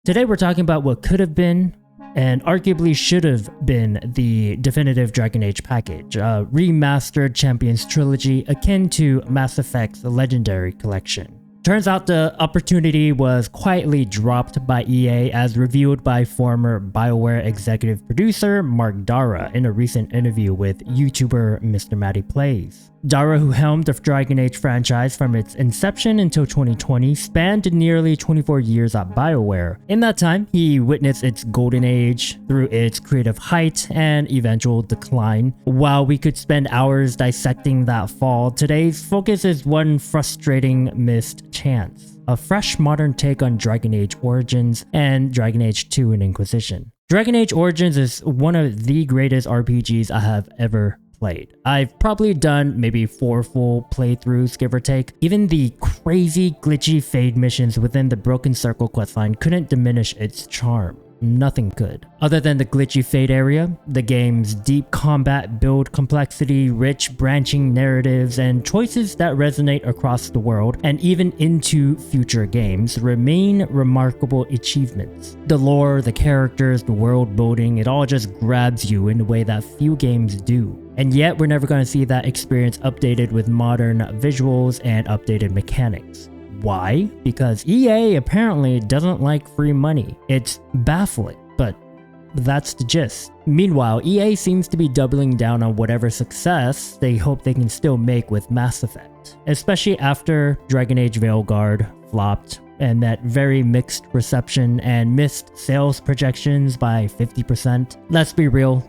Today we're talking about what could have been and arguably should have been the definitive Dragon Age package, a remastered Champions trilogy akin to Mass Effect's Legendary Collection. Turns out the opportunity was quietly dropped by EA as revealed by former BioWare executive producer Mark Darrah in a recent interview with YouTuber Mr. Matty Plays. Darrah, who helmed the Dragon Age franchise from its inception until 2020, spanned nearly 24 years at BioWare. In that time, he witnessed its golden age through its creative height and eventual decline. While we could spend hours dissecting that fall, today's focus is one frustrating missed chance. A fresh modern take on Dragon Age Origins and Dragon Age 2 and Inquisition. Dragon Age Origins is one of the greatest RPGs I have ever played. I've probably done maybe 4 full playthroughs, give or take. Even the crazy glitchy fade missions within the Broken Circle questline couldn't diminish its charm. Nothing could. Other than the glitchy fade area, the game's deep combat build complexity, rich branching narratives, and choices that resonate across the world and even into future games remain remarkable achievements. The lore, the characters, the world building, it all just grabs you in a way that few games do. And yet we're never going to see that experience updated with modern visuals and updated mechanics. Why? Because EA apparently doesn't like free money. It's baffling, but that's the gist. Meanwhile, EA seems to be doubling down on whatever success they hope they can still make with Mass Effect, especially after Dragon Age Veilguard flopped and that very mixed reception and missed sales projections by 50%. Let's be real.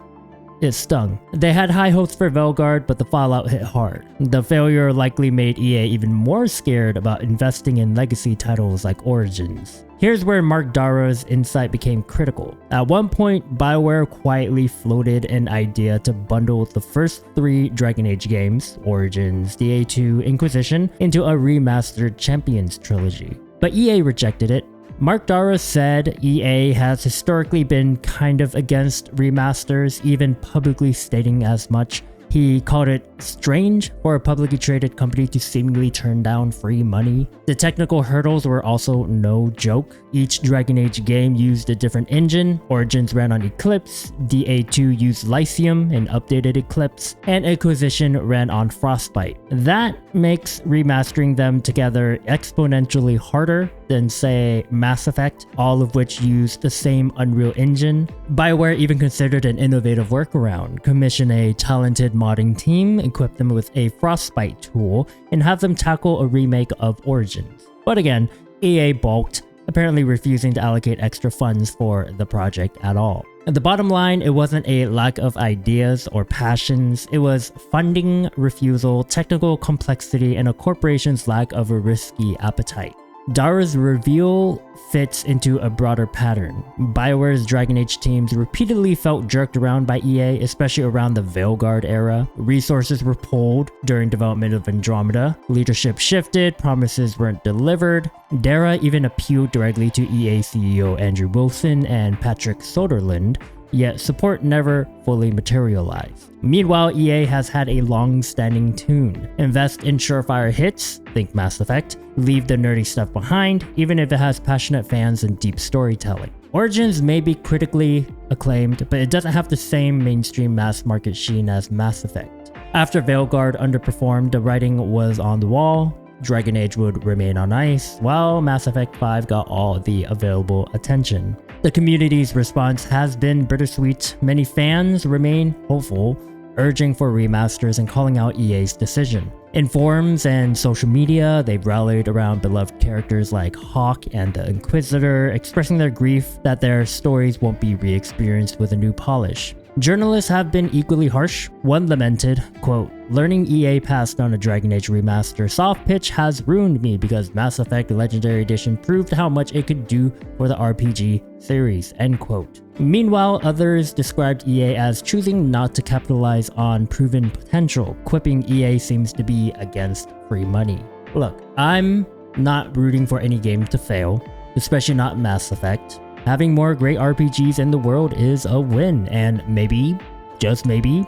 It stung. They had high hopes for Veilguard, but the fallout hit hard. The failure likely made EA even more scared about investing in legacy titles like Origins. Here's where Mark Darrah's insight became critical. At one point, BioWare quietly floated an idea to bundle the first 3 Dragon Age games, Origins, DA2, Inquisition, into a remastered Champions trilogy. But EA rejected it. Mark Darrah said EA has historically been kind of against remasters, even publicly stating as much. He called it strange for a publicly traded company to seemingly turn down free money. The technical hurdles were also no joke. Each Dragon Age game used a different engine. Origins ran on Eclipse, DA2 used Lycium and updated Eclipse, and Inquisition ran on Frostbite. That makes remastering them together exponentially harder than, say, Mass Effect, all of which used the same Unreal Engine. BioWare even considered an innovative workaround: commission a talented modding team, equip them with a Frostbite tool, and have them tackle a remake of Origins. But again, EA balked, apparently refusing to allocate extra funds for the project at all. At the bottom line, it wasn't a lack of ideas or passions, it was funding refusal, technical complexity, and a corporation's lack of a risky appetite. Darrah's reveal fits into a broader pattern. BioWare's Dragon Age teams repeatedly felt jerked around by EA, especially around the Veilguard era. Resources were pulled during development of Andromeda, leadership shifted, promises weren't delivered. Darrah even appealed directly to EA CEO Andrew Wilson and Patrick Soderlund, yet support never fully materialized. Meanwhile, EA has had a long-standing tune: invest in surefire hits, think Mass Effect, leave the nerdy stuff behind, even if it has passionate fans and deep storytelling. Origins may be critically acclaimed, but it doesn't have the same mainstream mass market sheen as Mass Effect. After Veilguard underperformed, the writing was on the wall. Dragon Age would remain on ice, while Mass Effect 5 got all the available attention. The community's response has been bittersweet. Many fans remain hopeful, urging for remasters and calling out EA's decision. In forums and social media, they've rallied around beloved characters like Hawk and the Inquisitor, expressing their grief that their stories won't be re-experienced with a new polish. Journalists have been equally harsh. One lamented, quote, "Learning EA passed on a Dragon Age remaster soft pitch has ruined me because Mass Effect Legendary Edition proved how much it could do for the RPG series," end quote. Meanwhile, others described EA as choosing not to capitalize on proven potential, quipping EA seems to be against free money. Look, I'm not rooting for any game to fail, especially not Mass Effect. Having more great RPGs in the world is a win, and maybe, just maybe,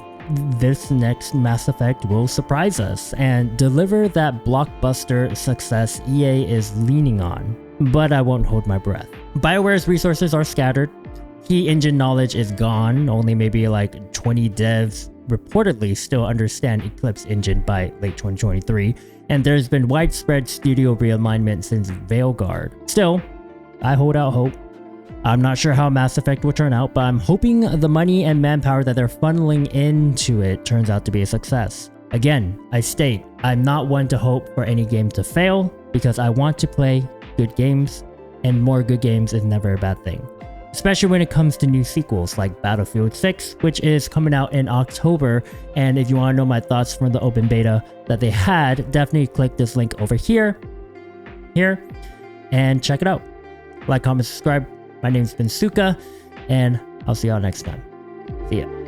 this next Mass Effect will surprise us and deliver that blockbuster success EA is leaning on. But I won't hold my breath. BioWare's resources are scattered. Key engine knowledge is gone. Only maybe like 20 devs reportedly still understand Eclipse engine by late 2023. And there's been widespread studio realignment since Veilguard. Still, I hold out hope. I'm not sure how Mass Effect will turn out, but I'm hoping the money and manpower that they're funneling into it turns out to be a success. Again, I state, I'm not one to hope for any game to fail because I want to play good games, and more good games is never a bad thing. Especially when it comes to new sequels like Battlefield 6, which is coming out in October. And if you want to know my thoughts from the open beta that they had, definitely click this link over here, and check it out. Like, comment, subscribe. My name's been Suka, and I'll see y'all next time. See ya.